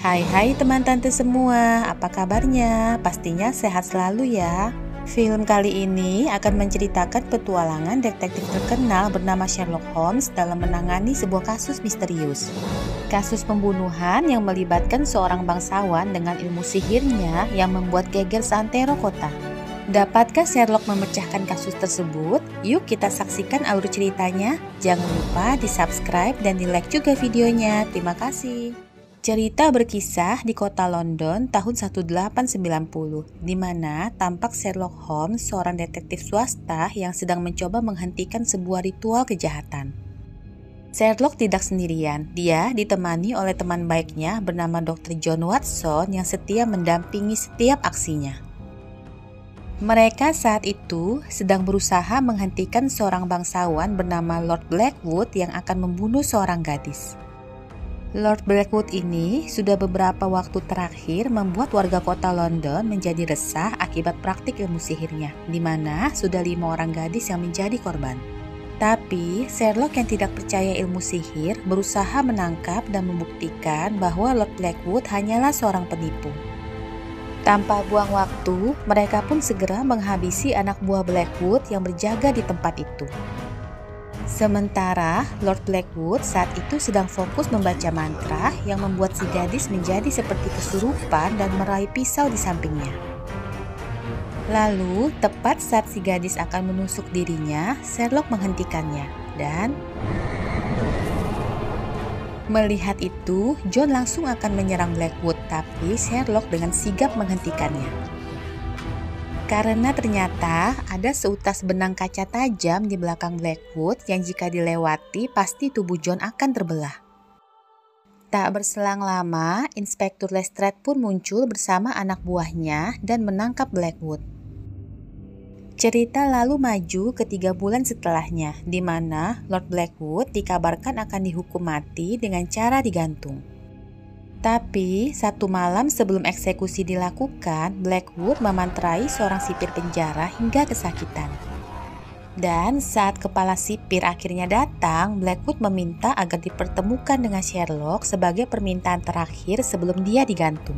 Hai teman tante semua, apa kabarnya? Pastinya sehat selalu ya. Film kali ini akan menceritakan petualangan detektif terkenal bernama Sherlock Holmes dalam menangani sebuah kasus misterius. Kasus pembunuhan yang melibatkan seorang bangsawan dengan ilmu sihirnya yang membuat geger seantero kota. Dapatkah Sherlock memecahkan kasus tersebut? Yuk kita saksikan alur ceritanya. Jangan lupa di-subscribe dan di-like juga videonya. Terima kasih. Cerita berkisah di kota London tahun 1890, di mana tampak Sherlock Holmes, seorang detektif swasta yang sedang mencoba menghentikan sebuah ritual kejahatan. Sherlock tidak sendirian, dia ditemani oleh teman baiknya bernama Dr. John Watson yang setia mendampingi setiap aksinya. Mereka saat itu sedang berusaha menghentikan seorang bangsawan bernama Lord Blackwood yang akan membunuh seorang gadis. Lord Blackwood ini sudah beberapa waktu terakhir membuat warga kota London menjadi resah akibat praktik ilmu sihirnya, di mana sudah 5 orang gadis yang menjadi korban. Tapi Sherlock yang tidak percaya ilmu sihir berusaha menangkap dan membuktikan bahwa Lord Blackwood hanyalah seorang penipu. Tanpa buang waktu, mereka pun segera menghabisi anak buah Blackwood yang berjaga di tempat itu. Sementara Lord Blackwood saat itu sedang fokus membaca mantra yang membuat si gadis menjadi seperti kesurupan dan meraih pisau di sampingnya. Lalu, tepat saat si gadis akan menusuk dirinya, Sherlock menghentikannya dan melihat itu, John langsung akan menyerang Blackwood, tapi Sherlock dengan sigap menghentikannya. Karena ternyata ada seutas benang kaca tajam di belakang Blackwood yang jika dilewati pasti tubuh John akan terbelah. Tak berselang lama, Inspektur Lestrade pun muncul bersama anak buahnya dan menangkap Blackwood. Cerita lalu maju ke 3 bulan setelahnya, di mana Lord Blackwood dikabarkan akan dihukum mati dengan cara digantung. Tapi, satu malam sebelum eksekusi dilakukan, Blackwood memantrai seorang sipir penjara hingga kesakitan. Dan saat kepala sipir akhirnya datang, Blackwood meminta agar dipertemukan dengan Sherlock sebagai permintaan terakhir sebelum dia digantung.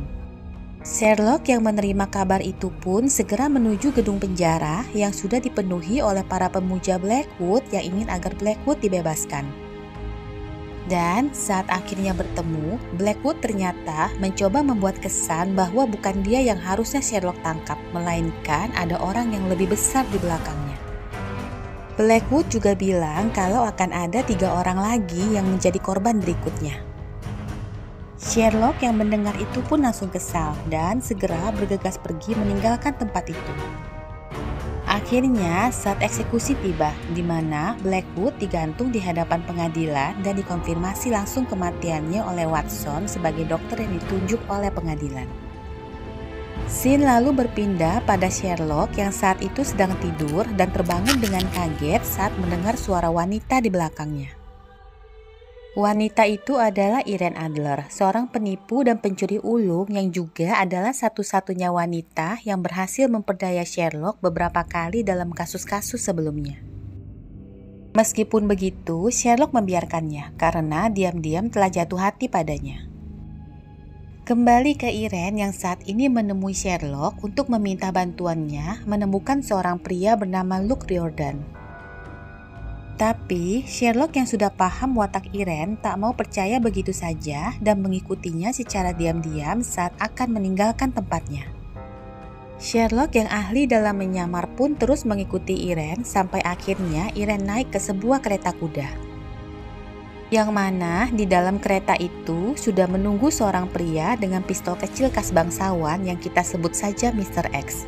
Sherlock yang menerima kabar itu pun segera menuju gedung penjara yang sudah dipenuhi oleh para pemuja Blackwood yang ingin agar Blackwood dibebaskan. Dan saat akhirnya bertemu, Blackwood ternyata mencoba membuat kesan bahwa bukan dia yang harusnya Sherlock tangkap, melainkan ada orang yang lebih besar di belakangnya. Blackwood juga bilang kalau akan ada 3 orang lagi yang menjadi korban berikutnya. Sherlock yang mendengar itu pun langsung kesal dan segera bergegas pergi meninggalkan tempat itu. Akhirnya saat eksekusi tiba, di mana Blackwood digantung di hadapan pengadilan dan dikonfirmasi langsung kematiannya oleh Watson sebagai dokter yang ditunjuk oleh pengadilan. Scene lalu berpindah pada Sherlock yang saat itu sedang tidur dan terbangun dengan kaget saat mendengar suara wanita di belakangnya. Wanita itu adalah Irene Adler, seorang penipu dan pencuri ulung yang juga adalah satu-satunya wanita yang berhasil memperdaya Sherlock beberapa kali dalam kasus-kasus sebelumnya. Meskipun begitu, Sherlock membiarkannya karena diam-diam telah jatuh hati padanya. Kembali ke Irene yang saat ini menemui Sherlock untuk meminta bantuannya menemukan seorang pria bernama Luke Riordan. Tapi Sherlock yang sudah paham watak Irene tak mau percaya begitu saja dan mengikutinya secara diam-diam saat akan meninggalkan tempatnya. Sherlock yang ahli dalam menyamar pun terus mengikuti Irene sampai akhirnya Irene naik ke sebuah kereta kuda. Yang mana di dalam kereta itu sudah menunggu seorang pria dengan pistol kecil khas bangsawan yang kita sebut saja Mr. X.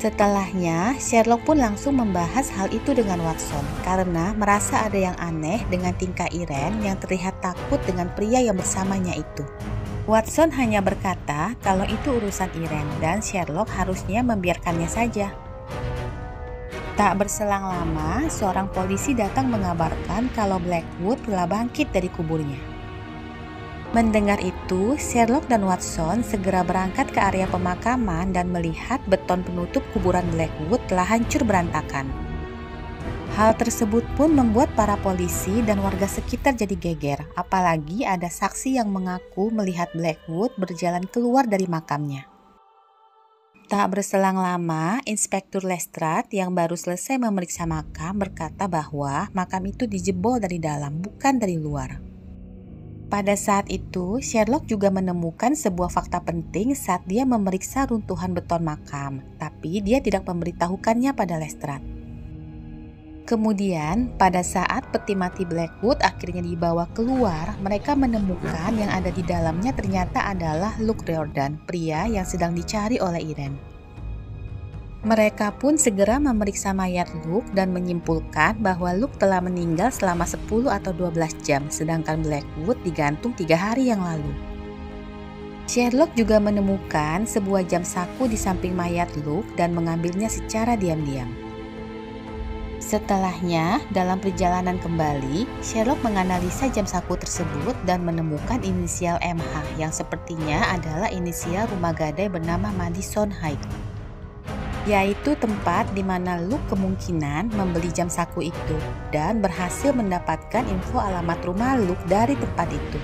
Setelahnya, Sherlock pun langsung membahas hal itu dengan Watson karena merasa ada yang aneh dengan tingkah Irene yang terlihat takut dengan pria yang bersamanya itu. Watson hanya berkata kalau itu urusan Irene dan Sherlock harusnya membiarkannya saja. Tak berselang lama, seorang polisi datang mengabarkan kalau Blackwood telah bangkit dari kuburnya. Mendengar itu, Sherlock dan Watson segera berangkat ke area pemakaman dan melihat beton penutup kuburan Blackwood telah hancur berantakan. Hal tersebut pun membuat para polisi dan warga sekitar jadi geger, apalagi ada saksi yang mengaku melihat Blackwood berjalan keluar dari makamnya. Tak berselang lama, Inspektur Lestrade yang baru selesai memeriksa makam berkata bahwa makam itu dijebol dari dalam, bukan dari luar. Pada saat itu, Sherlock juga menemukan sebuah fakta penting saat dia memeriksa runtuhan beton makam, tapi dia tidak memberitahukannya pada Lestrade. Kemudian, pada saat peti mati Blackwood akhirnya dibawa keluar, mereka menemukan yang ada di dalamnya ternyata adalah Luke Riordan, pria yang sedang dicari oleh Irene. Mereka pun segera memeriksa mayat Luke dan menyimpulkan bahwa Luke telah meninggal selama 10 atau 12 jam, sedangkan Blackwood digantung 3 hari yang lalu. Sherlock juga menemukan sebuah jam saku di samping mayat Luke dan mengambilnya secara diam-diam. Setelahnya, dalam perjalanan kembali, Sherlock menganalisa jam saku tersebut dan menemukan inisial MH yang sepertinya adalah inisial rumah gadai bernama Madison Heights, yaitu tempat di mana Luke kemungkinan membeli jam saku itu dan berhasil mendapatkan info alamat rumah Luke dari tempat itu.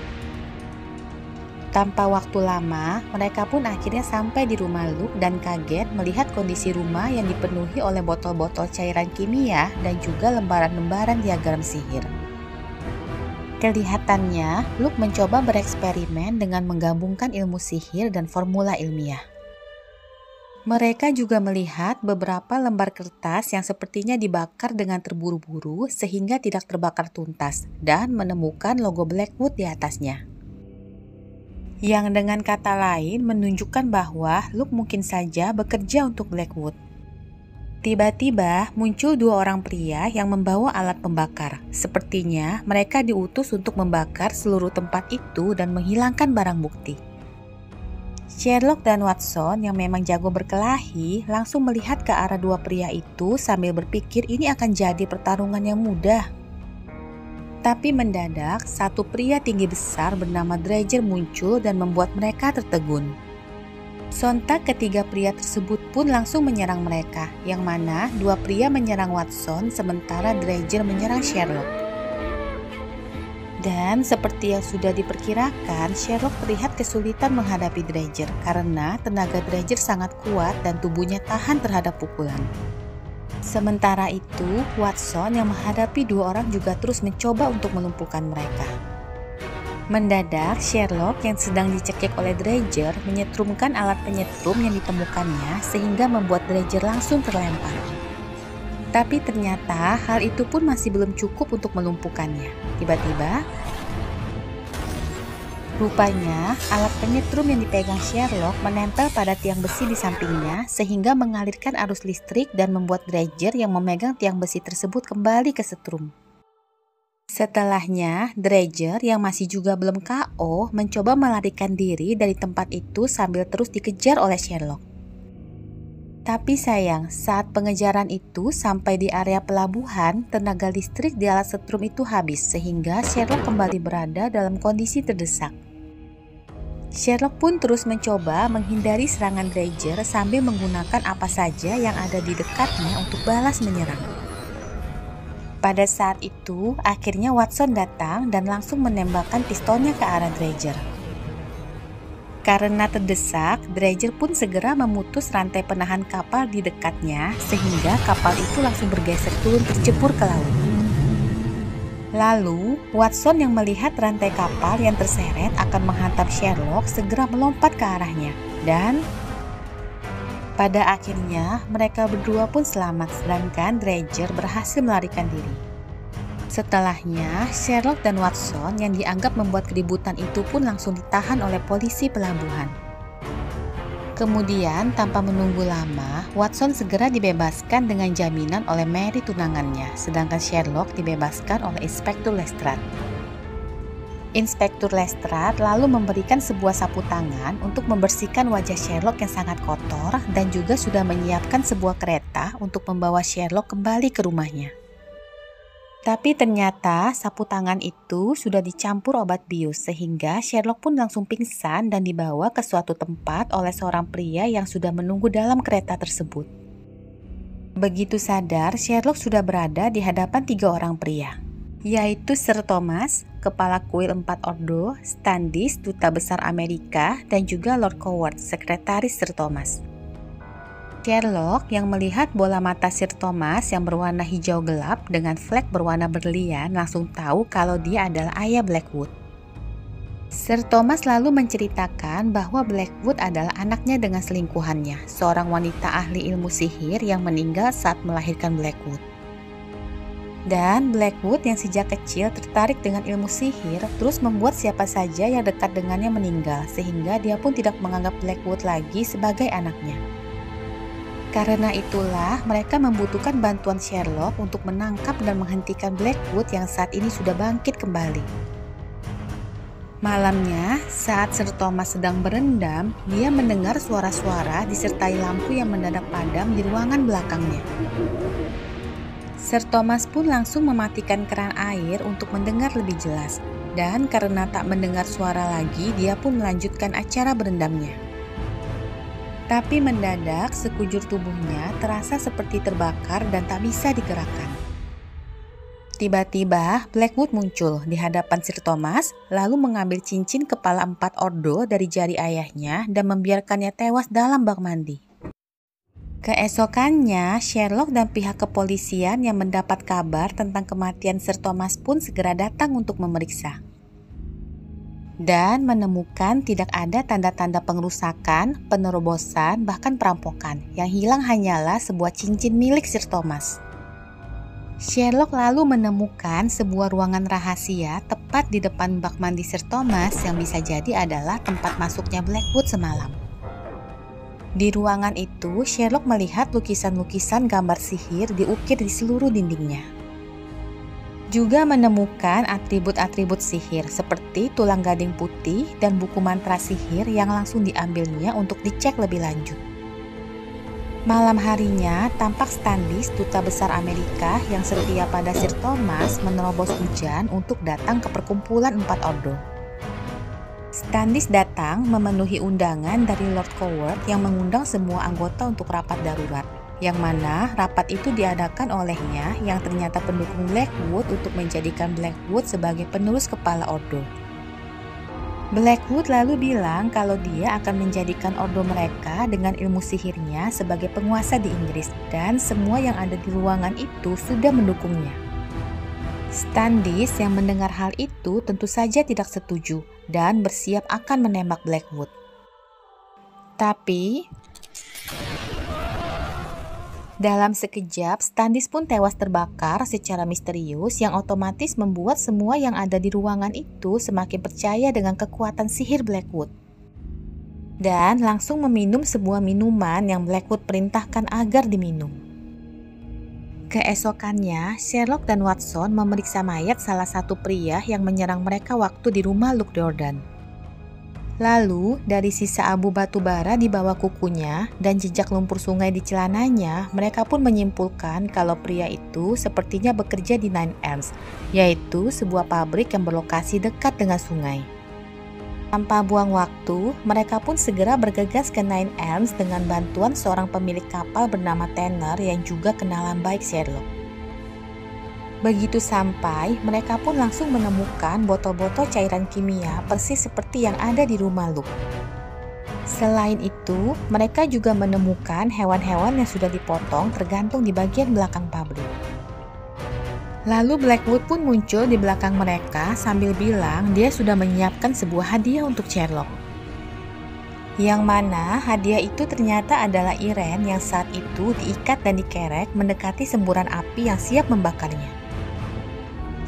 Tanpa waktu lama, mereka pun akhirnya sampai di rumah Luke dan kaget melihat kondisi rumah yang dipenuhi oleh botol-botol cairan kimia dan juga lembaran-lembaran diagram sihir. Kelihatannya, Luke mencoba bereksperimen dengan menggabungkan ilmu sihir dan formula ilmiah. Mereka juga melihat beberapa lembar kertas yang sepertinya dibakar dengan terburu-buru sehingga tidak terbakar tuntas dan menemukan logo Blackwood di atasnya. Yang dengan kata lain menunjukkan bahwa Luke mungkin saja bekerja untuk Blackwood. Tiba-tiba muncul 2 orang pria yang membawa alat pembakar. Sepertinya mereka diutus untuk membakar seluruh tempat itu dan menghilangkan barang bukti. Sherlock dan Watson yang memang jago berkelahi langsung melihat ke arah 2 pria itu sambil berpikir ini akan jadi pertarungan yang mudah. Tapi mendadak, satu pria tinggi besar bernama Dredger muncul dan membuat mereka tertegun. Sontak ketiga pria tersebut pun langsung menyerang mereka, yang mana 2 pria menyerang Watson sementara Dredger menyerang Sherlock. Dan seperti yang sudah diperkirakan, Sherlock terlihat kesulitan menghadapi Dredger karena tenaga Dredger sangat kuat dan tubuhnya tahan terhadap pukulan. Sementara itu, Watson yang menghadapi 2 orang juga terus mencoba untuk melumpuhkan mereka. Mendadak, Sherlock yang sedang dicekik oleh Dredger menyetrumkan alat penyetrum yang ditemukannya sehingga membuat Dredger langsung terlempar. Tapi ternyata hal itu pun masih belum cukup untuk melumpuhkannya. Tiba-tiba, rupanya alat penyetrum yang dipegang Sherlock menempel pada tiang besi di sampingnya sehingga mengalirkan arus listrik dan membuat Dredger yang memegang tiang besi tersebut kembali ke setrum. Setelahnya, Dredger yang masih juga belum KO mencoba melarikan diri dari tempat itu sambil terus dikejar oleh Sherlock. Tapi sayang, saat pengejaran itu sampai di area pelabuhan, tenaga listrik di alat setrum itu habis sehingga Sherlock kembali berada dalam kondisi terdesak. Sherlock pun terus mencoba menghindari serangan Dredger sambil menggunakan apa saja yang ada di dekatnya untuk balas menyerang. Pada saat itu, akhirnya Watson datang dan langsung menembakkan pistolnya ke arah Dredger. Karena terdesak, Dredger pun segera memutus rantai penahan kapal di dekatnya sehingga kapal itu langsung bergeser turun tercebur ke laut. Lalu, Watson yang melihat rantai kapal yang terseret akan menghantam Sherlock segera melompat ke arahnya. Dan pada akhirnya mereka berdua pun selamat sedangkan Dredger berhasil melarikan diri. Setelahnya, Sherlock dan Watson yang dianggap membuat keributan itu pun langsung ditahan oleh polisi pelabuhan. Kemudian, tanpa menunggu lama, Watson segera dibebaskan dengan jaminan oleh Mary tunangannya, sedangkan Sherlock dibebaskan oleh Inspektur Lestrade. Inspektur Lestrade lalu memberikan sebuah sapu tangan untuk membersihkan wajah Sherlock yang sangat kotor dan juga sudah menyiapkan sebuah kereta untuk membawa Sherlock kembali ke rumahnya. Tapi ternyata sapu tangan itu sudah dicampur obat bius sehingga Sherlock pun langsung pingsan dan dibawa ke suatu tempat oleh seorang pria yang sudah menunggu dalam kereta tersebut. Begitu sadar, Sherlock sudah berada di hadapan 3 orang pria, yaitu Sir Thomas, kepala kuil 4 Ordo, Standish, duta besar Amerika, dan juga Lord Coward, sekretaris Sir Thomas. Sherlock yang melihat bola mata Sir Thomas yang berwarna hijau gelap dengan flek berwarna berlian langsung tahu kalau dia adalah ayah Blackwood. Sir Thomas lalu menceritakan bahwa Blackwood adalah anaknya dengan selingkuhannya, seorang wanita ahli ilmu sihir yang meninggal saat melahirkan Blackwood. Dan Blackwood yang sejak kecil tertarik dengan ilmu sihir terus membuat siapa saja yang dekat dengannya meninggal, sehingga dia pun tidak menganggap Blackwood lagi sebagai anaknya. Karena itulah mereka membutuhkan bantuan Sherlock untuk menangkap dan menghentikan Blackwood yang saat ini sudah bangkit kembali. Malamnya, saat Sir Thomas sedang berendam, dia mendengar suara-suara disertai lampu yang mendadak padam di ruangan belakangnya. Sir Thomas pun langsung mematikan keran air untuk mendengar lebih jelas, dan karena tak mendengar suara lagi, dia pun melanjutkan acara berendamnya. Tapi mendadak sekujur tubuhnya terasa seperti terbakar dan tak bisa digerakkan. Tiba-tiba Blackwood muncul di hadapan Sir Thomas, lalu mengambil cincin kepala 4 Ordo dari jari ayahnya dan membiarkannya tewas dalam bak mandi. Keesokannya, Sherlock dan pihak kepolisian yang mendapat kabar tentang kematian Sir Thomas pun segera datang untuk memeriksa. Dan menemukan tidak ada tanda-tanda pengerusakan, penerobosan, bahkan perampokan. Yang hilang hanyalah sebuah cincin milik Sir Thomas. Sherlock lalu menemukan sebuah ruangan rahasia tepat di depan bak mandi Sir Thomas yang bisa jadi adalah tempat masuknya Blackwood semalam. Di ruangan itu, Sherlock melihat lukisan-lukisan gambar sihir diukir di seluruh dindingnya. Juga menemukan atribut-atribut sihir seperti tulang gading putih dan buku mantra sihir yang langsung diambilnya untuk dicek lebih lanjut. Malam harinya, tampak Standish, duta besar Amerika yang setia pada Sir Thomas, menerobos hujan untuk datang ke perkumpulan 4 Ordo. Standish datang memenuhi undangan dari Lord Coward yang mengundang semua anggota untuk rapat darurat, yang mana rapat itu diadakan olehnya yang ternyata pendukung Blackwood untuk menjadikan Blackwood sebagai penerus kepala Ordo. Blackwood lalu bilang kalau dia akan menjadikan Ordo mereka dengan ilmu sihirnya sebagai penguasa di Inggris, dan semua yang ada di ruangan itu sudah mendukungnya. Standish yang mendengar hal itu tentu saja tidak setuju dan bersiap akan menembak Blackwood. Tapi dalam sekejap, Standish pun tewas terbakar secara misterius yang otomatis membuat semua yang ada di ruangan itu semakin percaya dengan kekuatan sihir Blackwood. Dan langsung meminum sebuah minuman yang Blackwood perintahkan agar diminum. Keesokannya, Sherlock dan Watson memeriksa mayat salah satu pria yang menyerang mereka waktu di rumah Luke Jordan. Lalu, dari sisa abu batu bara di bawah kukunya dan jejak lumpur sungai di celananya, mereka pun menyimpulkan kalau pria itu sepertinya bekerja di Nine Elms, yaitu sebuah pabrik yang berlokasi dekat dengan sungai. Tanpa buang waktu, mereka pun segera bergegas ke Nine Elms dengan bantuan seorang pemilik kapal bernama Tanner yang juga kenalan baik Sherlock. Begitu sampai, mereka pun langsung menemukan botol-botol cairan kimia persis seperti yang ada di rumah Luke. Selain itu, mereka juga menemukan hewan-hewan yang sudah dipotong tergantung di bagian belakang pabrik. Lalu Blackwood pun muncul di belakang mereka sambil bilang dia sudah menyiapkan sebuah hadiah untuk Sherlock. Yang mana hadiah itu ternyata adalah Irene yang saat itu diikat dan dikerek mendekati semburan api yang siap membakarnya.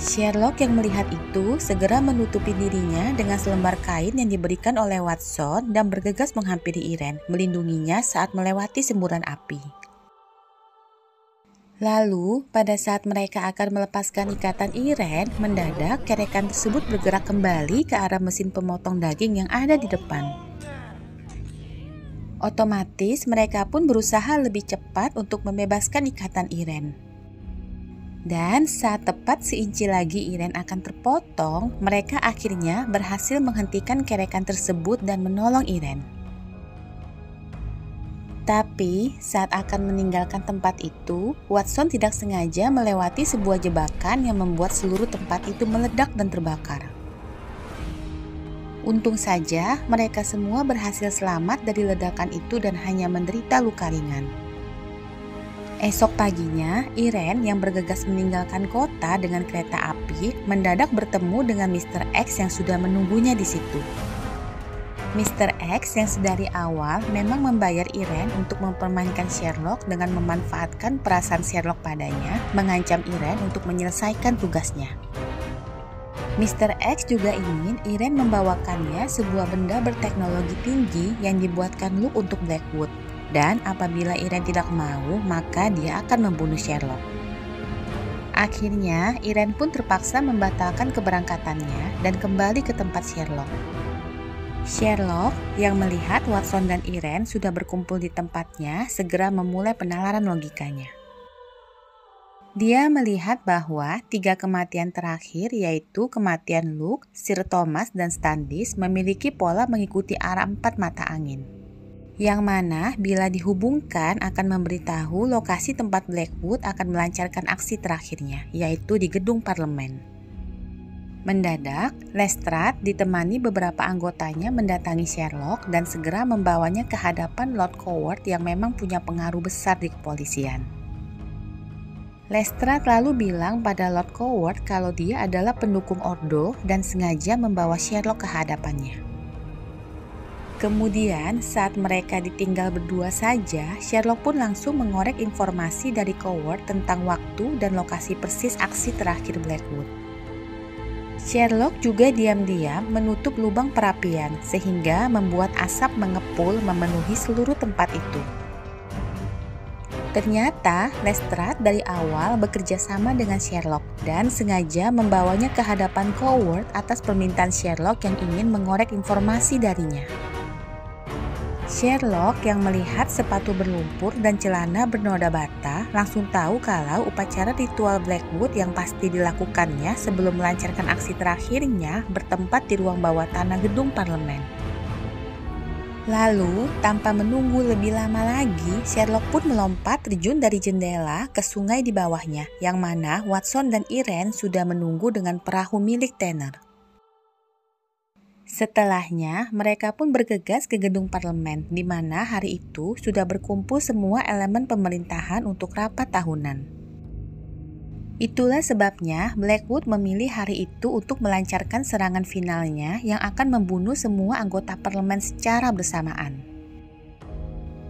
Sherlock yang melihat itu segera menutupi dirinya dengan selembar kain yang diberikan oleh Watson dan bergegas menghampiri Irene, melindunginya saat melewati semburan api. Lalu, pada saat mereka akan melepaskan ikatan Irene, mendadak kerekan tersebut bergerak kembali ke arah mesin pemotong daging yang ada di depan. Otomatis mereka pun berusaha lebih cepat untuk membebaskan ikatan Irene. Dan saat tepat seinci lagi Irene akan terpotong, mereka akhirnya berhasil menghentikan kerekan tersebut dan menolong Irene. Tetapi saat akan meninggalkan tempat itu, Watson tidak sengaja melewati sebuah jebakan yang membuat seluruh tempat itu meledak dan terbakar. Untung saja mereka semua berhasil selamat dari ledakan itu dan hanya menderita luka ringan. Esok paginya, Irene yang bergegas meninggalkan kota dengan kereta api mendadak bertemu dengan Mr. X yang sudah menunggunya di situ. Mr. X yang sedari awal memang membayar Irene untuk mempermainkan Sherlock dengan memanfaatkan perasaan Sherlock padanya, mengancam Irene untuk menyelesaikan tugasnya. Mr. X juga ingin Irene membawakannya sebuah benda berteknologi tinggi yang dibuatkan Luke untuk Blackwood. Dan apabila Irene tidak mau, maka dia akan membunuh Sherlock. Akhirnya, Irene pun terpaksa membatalkan keberangkatannya dan kembali ke tempat Sherlock. Sherlock yang melihat Watson dan Irene sudah berkumpul di tempatnya segera memulai penalaran logikanya. Dia melihat bahwa 3 kematian terakhir yaitu kematian Luke, Sir Thomas, dan Standish memiliki pola mengikuti arah 4 mata angin. Yang mana bila dihubungkan akan memberitahu lokasi tempat Blackwood akan melancarkan aksi terakhirnya, yaitu di gedung parlemen. Mendadak, Lestrade ditemani beberapa anggotanya mendatangi Sherlock dan segera membawanya ke hadapan Lord Coward yang memang punya pengaruh besar di kepolisian. Lestrade lalu bilang pada Lord Coward kalau dia adalah pendukung Ordo dan sengaja membawa Sherlock ke hadapannya. Kemudian saat mereka ditinggal berdua saja, Sherlock pun langsung mengorek informasi dari Coward tentang waktu dan lokasi persis aksi terakhir Blackwood. Sherlock juga diam-diam menutup lubang perapian sehingga membuat asap mengepul memenuhi seluruh tempat itu. Ternyata Lestrade dari awal bekerja sama dengan Sherlock dan sengaja membawanya ke hadapan Coward atas permintaan Sherlock yang ingin mengorek informasi darinya. Sherlock yang melihat sepatu berlumpur dan celana bernoda bata langsung tahu kalau upacara ritual Blackwood yang pasti dilakukannya sebelum melancarkan aksi terakhirnya bertempat di ruang bawah tanah gedung parlemen. Lalu, tanpa menunggu lebih lama lagi, Sherlock pun melompat terjun dari jendela ke sungai di bawahnya, yang mana Watson dan Irene sudah menunggu dengan perahu milik Tanner. Setelahnya, mereka pun bergegas ke gedung parlemen, di mana hari itu sudah berkumpul semua elemen pemerintahan untuk rapat tahunan. Itulah sebabnya Blackwood memilih hari itu untuk melancarkan serangan finalnya yang akan membunuh semua anggota parlemen secara bersamaan.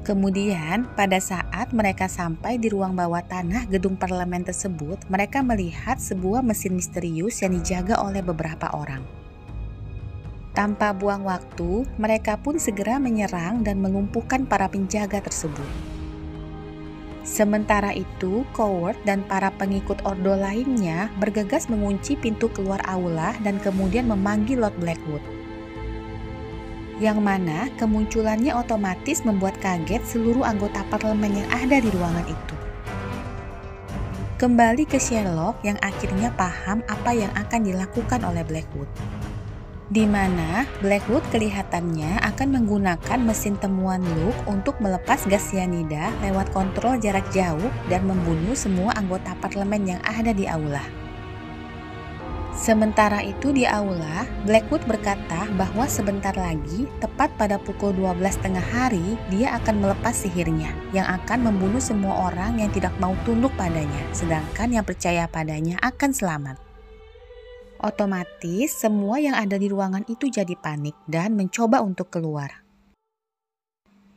Kemudian, pada saat mereka sampai di ruang bawah tanah gedung parlemen tersebut, mereka melihat sebuah mesin misterius yang dijaga oleh beberapa orang. Tanpa buang waktu, mereka pun segera menyerang dan melumpuhkan para penjaga tersebut. Sementara itu, Coward dan para pengikut Ordo lainnya bergegas mengunci pintu keluar aula dan kemudian memanggil Lord Blackwood. Yang mana kemunculannya otomatis membuat kaget seluruh anggota parlemen yang ada di ruangan itu. Kembali ke Sherlock yang akhirnya paham apa yang akan dilakukan oleh Blackwood. Di mana Blackwood kelihatannya akan menggunakan mesin temuan Luke untuk melepas gas cyanida lewat kontrol jarak jauh dan membunuh semua anggota parlemen yang ada di aula. Sementara itu di aula, Blackwood berkata bahwa sebentar lagi, tepat pada pukul 12 tengah hari, dia akan melepas sihirnya yang akan membunuh semua orang yang tidak mau tunduk padanya, sedangkan yang percaya padanya akan selamat. Otomatis, semua yang ada di ruangan itu jadi panik dan mencoba untuk keluar.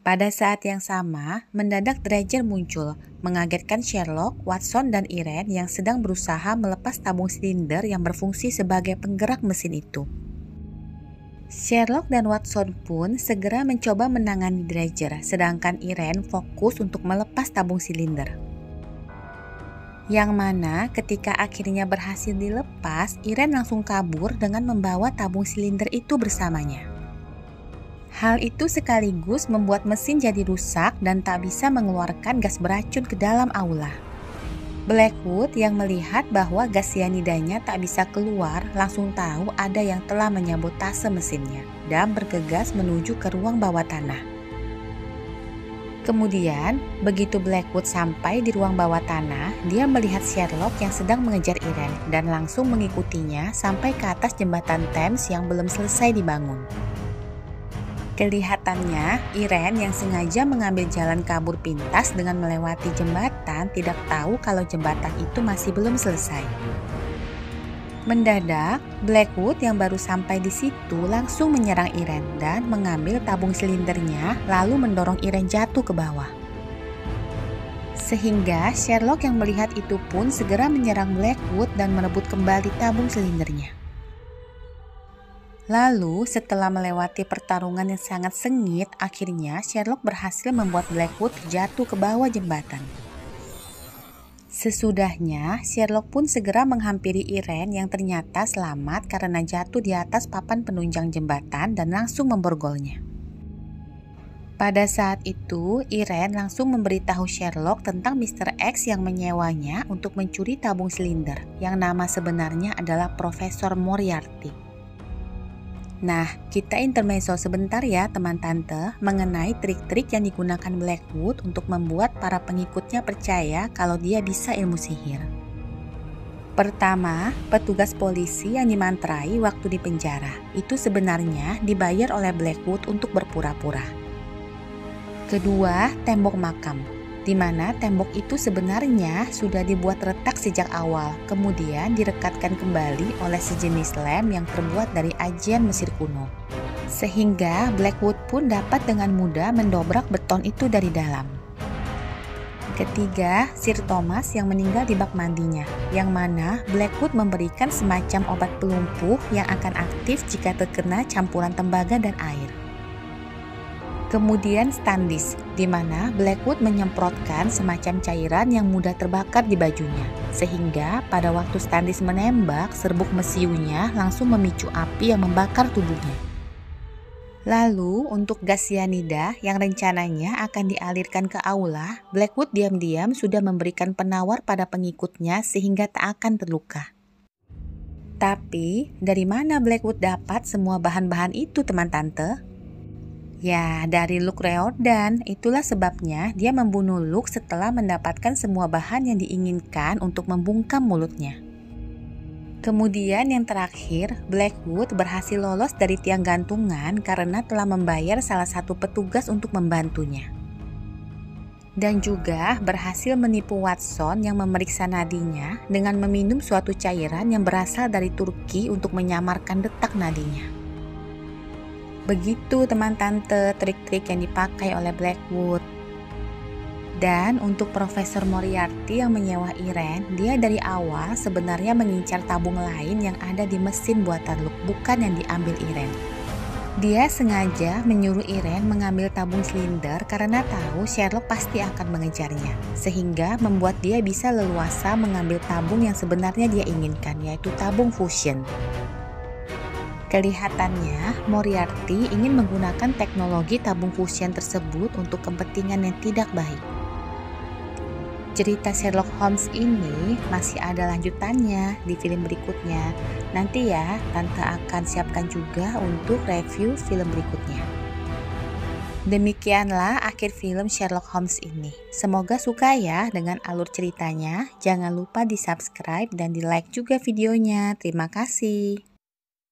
Pada saat yang sama, mendadak Dredger muncul, mengagetkan Sherlock, Watson, dan Irene yang sedang berusaha melepas tabung silinder yang berfungsi sebagai penggerak mesin itu. Sherlock dan Watson pun segera mencoba menangani Dredger, sedangkan Irene fokus untuk melepas tabung silinder. Yang mana ketika akhirnya berhasil dilepas, Irene langsung kabur dengan membawa tabung silinder itu bersamanya. Hal itu sekaligus membuat mesin jadi rusak dan tak bisa mengeluarkan gas beracun ke dalam aula. Blackwood yang melihat bahwa gas cyanidanya tak bisa keluar langsung tahu ada yang telah menyabotase mesinnya dan bergegas menuju ke ruang bawah tanah. Kemudian, begitu Blackwood sampai di ruang bawah tanah, dia melihat Sherlock yang sedang mengejar Irene dan langsung mengikutinya sampai ke atas jembatan Thames yang belum selesai dibangun. Kelihatannya, Irene yang sengaja mengambil jalan kabur pintas dengan melewati jembatan tidak tahu kalau jembatan itu masih belum selesai. Mendadak, Blackwood yang baru sampai di situ langsung menyerang Irene dan mengambil tabung silindernya lalu mendorong Irene jatuh ke bawah. Sehingga Sherlock yang melihat itu pun segera menyerang Blackwood dan merebut kembali tabung silindernya. Lalu, setelah melewati pertarungan yang sangat sengit, akhirnya Sherlock berhasil membuat Blackwood jatuh ke bawah jembatan. Sesudahnya, Sherlock pun segera menghampiri Irene yang ternyata selamat karena jatuh di atas papan penunjang jembatan dan langsung memborgolnya. Pada saat itu, Irene langsung memberitahu Sherlock tentang Mr. X yang menyewanya untuk mencuri tabung silinder, yang nama sebenarnya adalah Profesor Moriarty. Nah, kita intermezzo sebentar ya teman tante mengenai trik-trik yang digunakan Blackwood untuk membuat para pengikutnya percaya kalau dia bisa ilmu sihir. Pertama, petugas polisi yang dimantrai waktu di penjara itu sebenarnya dibayar oleh Blackwood untuk berpura-pura. Kedua, tembok makam, di mana tembok itu sebenarnya sudah dibuat retak sejak awal, kemudian direkatkan kembali oleh sejenis lem yang terbuat dari ajian Mesir kuno. Sehingga Blackwood pun dapat dengan mudah mendobrak beton itu dari dalam. Ketiga, Sir Thomas yang meninggal di bak mandinya, yang mana Blackwood memberikan semacam obat pelumpuh yang akan aktif jika terkena campuran tembaga dan air. Kemudian Standish, di mana Blackwood menyemprotkan semacam cairan yang mudah terbakar di bajunya, sehingga pada waktu Standish menembak, serbuk mesiunya langsung memicu api yang membakar tubuhnya. Lalu, untuk gas cyanida yang rencananya akan dialirkan ke aula, Blackwood diam-diam sudah memberikan penawar pada pengikutnya sehingga tak akan terluka. Tapi, dari mana Blackwood dapat semua bahan-bahan itu, teman tante? Ya, dari Luke Riordan. Itulah sebabnya dia membunuh Luke setelah mendapatkan semua bahan yang diinginkan untuk membungkam mulutnya. Kemudian yang terakhir, Blackwood berhasil lolos dari tiang gantungan karena telah membayar salah satu petugas untuk membantunya. Dan juga berhasil menipu Watson yang memeriksa nadinya dengan meminum suatu cairan yang berasal dari Turki untuk menyamarkan detak nadinya. Begitu teman tante trik-trik yang dipakai oleh Blackwood. Dan untuk Profesor Moriarty yang menyewa Irene, dia dari awal sebenarnya mengincar tabung lain yang ada di mesin buatan Luke, bukan yang diambil Irene. Dia sengaja menyuruh Irene mengambil tabung silinder karena tahu Sherlock pasti akan mengejarnya, sehingga membuat dia bisa leluasa mengambil tabung yang sebenarnya dia inginkan, yaitu tabung fusion. Kelihatannya, Moriarty ingin menggunakan teknologi tabung fusion tersebut untuk kepentingan yang tidak baik. Cerita Sherlock Holmes ini masih ada lanjutannya di film berikutnya. Nanti ya, Tante akan siapkan juga untuk review film berikutnya. Demikianlah akhir film Sherlock Holmes ini. Semoga suka ya dengan alur ceritanya. Jangan lupa di subscribe dan di like juga videonya. Terima kasih.